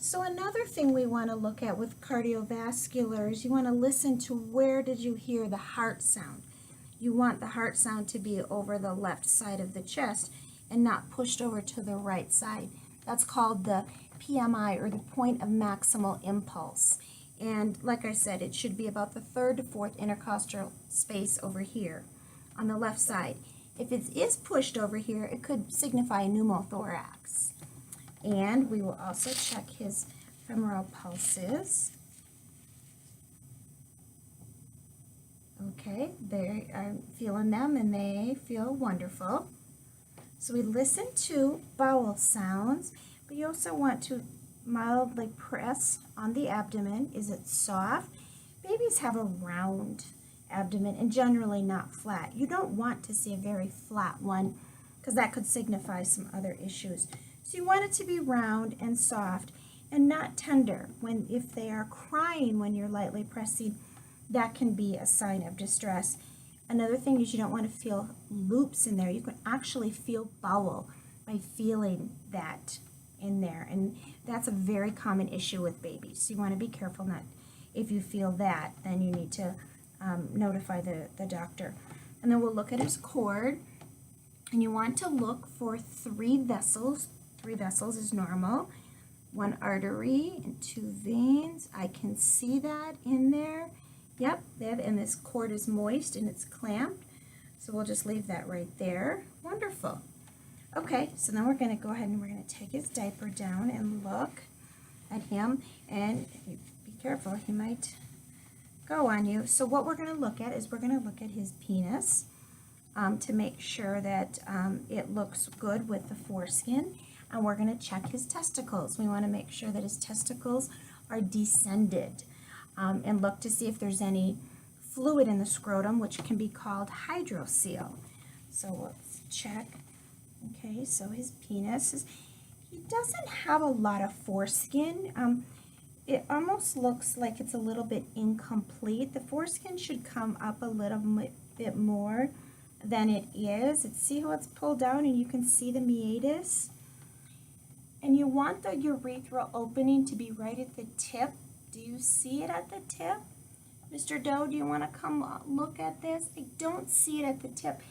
So another thing we want to look at with cardiovascular is you want to listen to where did you hear the heart sound. You want the heart sound to be over the left side of the chest and not pushed over to the right side. That's called the PMI, or the point of maximal impulse. And like I said, it should be about the third to fourth intercostal space over here on the left side. If it is pushed over here, it could signify a pneumothorax. And we will also check his femoral pulses. Okay, they are feeling them and they feel wonderful. So we listen to bowel sounds, but you also want to mildly press on the abdomen. Is it soft? Babies have a round abdomen and generally not flat. You don't want to see a very flat one because that could signify some other issues. So you want it to be round and soft and not tender. If they are crying when you're lightly pressing, that can be a sign of distress. Another thing is you don't want to feel loops in there. You can actually feel bowel by feeling that in there, and that's a very common issue with babies. So you want to be careful not, if you feel that, then you need to notify the doctor. And then we'll look at his cord, and you want to look for 3 vessels. 3 vessels is normal. 1 artery and 2 veins. I can see that in there. Yep, and this cord is moist and it's clamped. So we'll just leave that right there. Wonderful. Okay, so then we're going to go ahead and we're going to take his diaper down and look at him. And be careful, he might go on you. So what we're going to look at is we're going to look at his penis to make sure that it looks good with the foreskin. And we're going to check his testicles. We want to make sure that his testicles are descended. And look to see if there's any fluid in the scrotum, which can be called hydrocele. So let's check. Okay, so his penis he doesn't have a lot of foreskin. It almost looks like it's a little bit incomplete. The foreskin should come up a little bit more than it is. See how it's pulled down and you can see the meatus? And you want the urethral opening to be right at the tip. Do you see it at the tip? Mr. Doe, do you want to come look at this? I don't see it at the tip.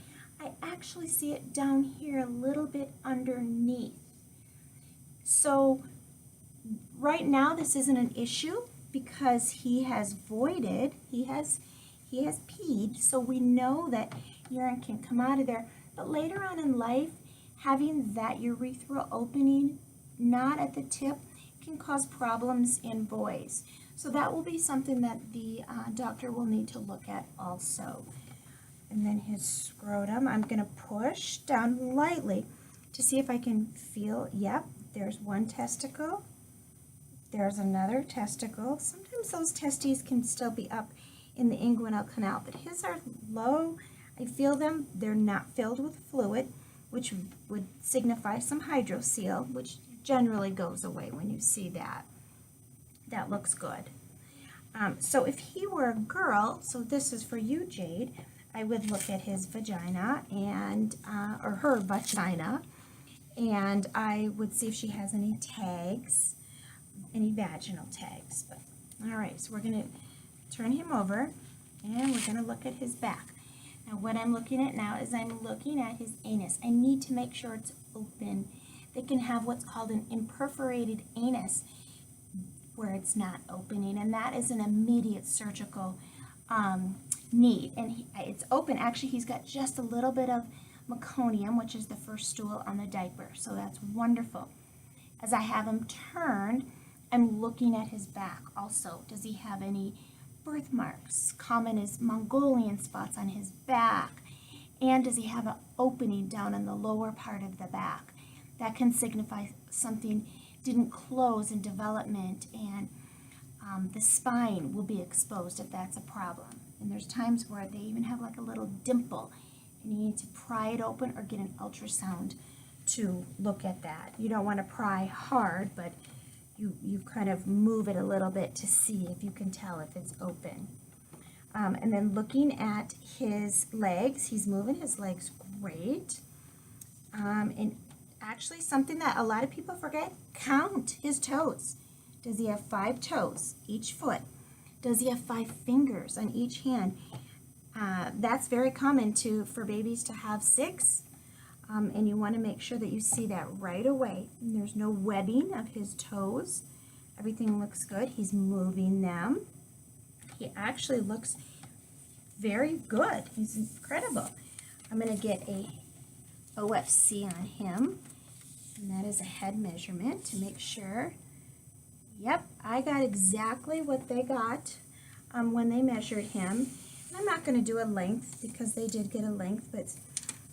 I actually see it down here a little bit underneath. So right now this isn't an issue because he has voided, he has peed, so we know that urine can come out of there. But later on in life, having that urethral opening not at the tip can cause problems in boys. So that will be something that the doctor will need to look at also. And then his scrotum, I'm going to push down lightly to see if I can feel, yep, there's 1 testicle. There's another testicle. Sometimes those testes can still be up in the inguinal canal, but his are low. I feel them. They're not filled with fluid, which would signify some hydrocele, which generally goes away when you see that. That looks good. So if he were a girl, so this is for you, Jade, I would look at his vagina and or her vagina, and I would see if she has any tags, any vaginal tags. But all right, so we're going to turn him over and we're going to look at his back. Now what I'm looking at now is I'm looking at his anus. I need to make sure it's open. They can have what's called an imperforated anus where it's not opening, and that is an immediate surgical need. And it's open. Actually, he's got just a little bit of meconium, which is the first stool on the diaper, so that's wonderful. As I have him turned, I'm looking at his back also. Does he have any birthmarks? Common is Mongolian spots on his back. And does he have an opening down in the lower part of the back? That can signify something didn't close in development, and the spine will be exposed if that's a problem. And there's times where they even have like a little dimple, and you need to pry it open or get an ultrasound to look at that. You don't want to pry hard, but you kind of move it a little bit to see if you can tell if it's open. And then looking at his legs, he's moving his legs great. And actually something that a lot of people forget, count his toes. Does he have 5 toes, each foot? Does he have 5 fingers on each hand? That's very common for babies to have 6. And you want to make sure that you see that right away. And there's no webbing of his toes. Everything looks good. He's moving them. He actually looks very good. He's incredible. I'm going to get a OFC on him. And that is a head measurement to make sure. Yep, I got exactly what they got when they measured him. And I'm not going to do a length because they did get a length, but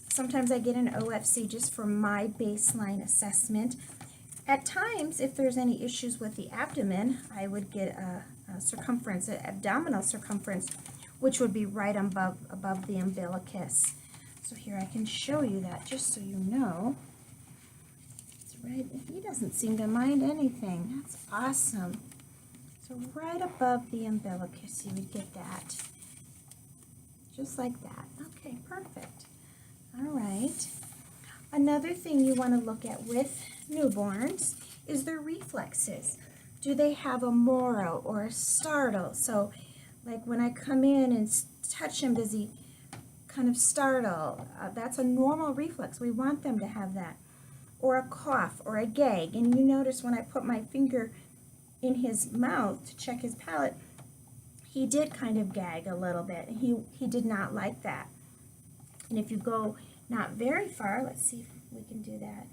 sometimes I get an OFC just for my baseline assessment. At times, if there's any issues with the abdomen, I would get a circumference, an abdominal circumference, which would be right above the umbilicus. So here I can show you that just so you know. It's right, he doesn't seem to mind anything. That's awesome. So right above the umbilicus, you would get that. Just like that. Okay, perfect. All right. Another thing you want to look at with newborns is their reflexes. Do they have a moro or a startle? So like when I come in and touch him, does he kind of startle? That's a normal reflex. We want them to have that. Or a cough or a gag. And you notice when I put my finger in his mouth to check his palate, he did kind of gag a little bit. He did not like that. And if you go not very far, let's see if we can do that,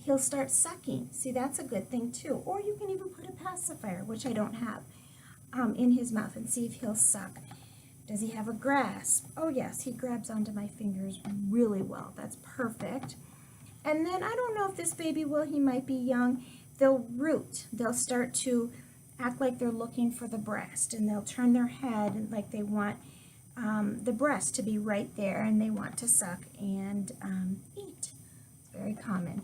he'll start sucking. See, that's a good thing too. Or you can even put a pacifier, which I don't have, in his mouth and see if he'll suck. Does he have a grasp? Oh yes, he grabs onto my fingers really well. That's perfect. And then I don't know if this baby will, he might be young. They'll root. They'll start to act like they're looking for the breast, and they'll turn their head like they want the breast to be right there, and they want to suck and eat. It's very common.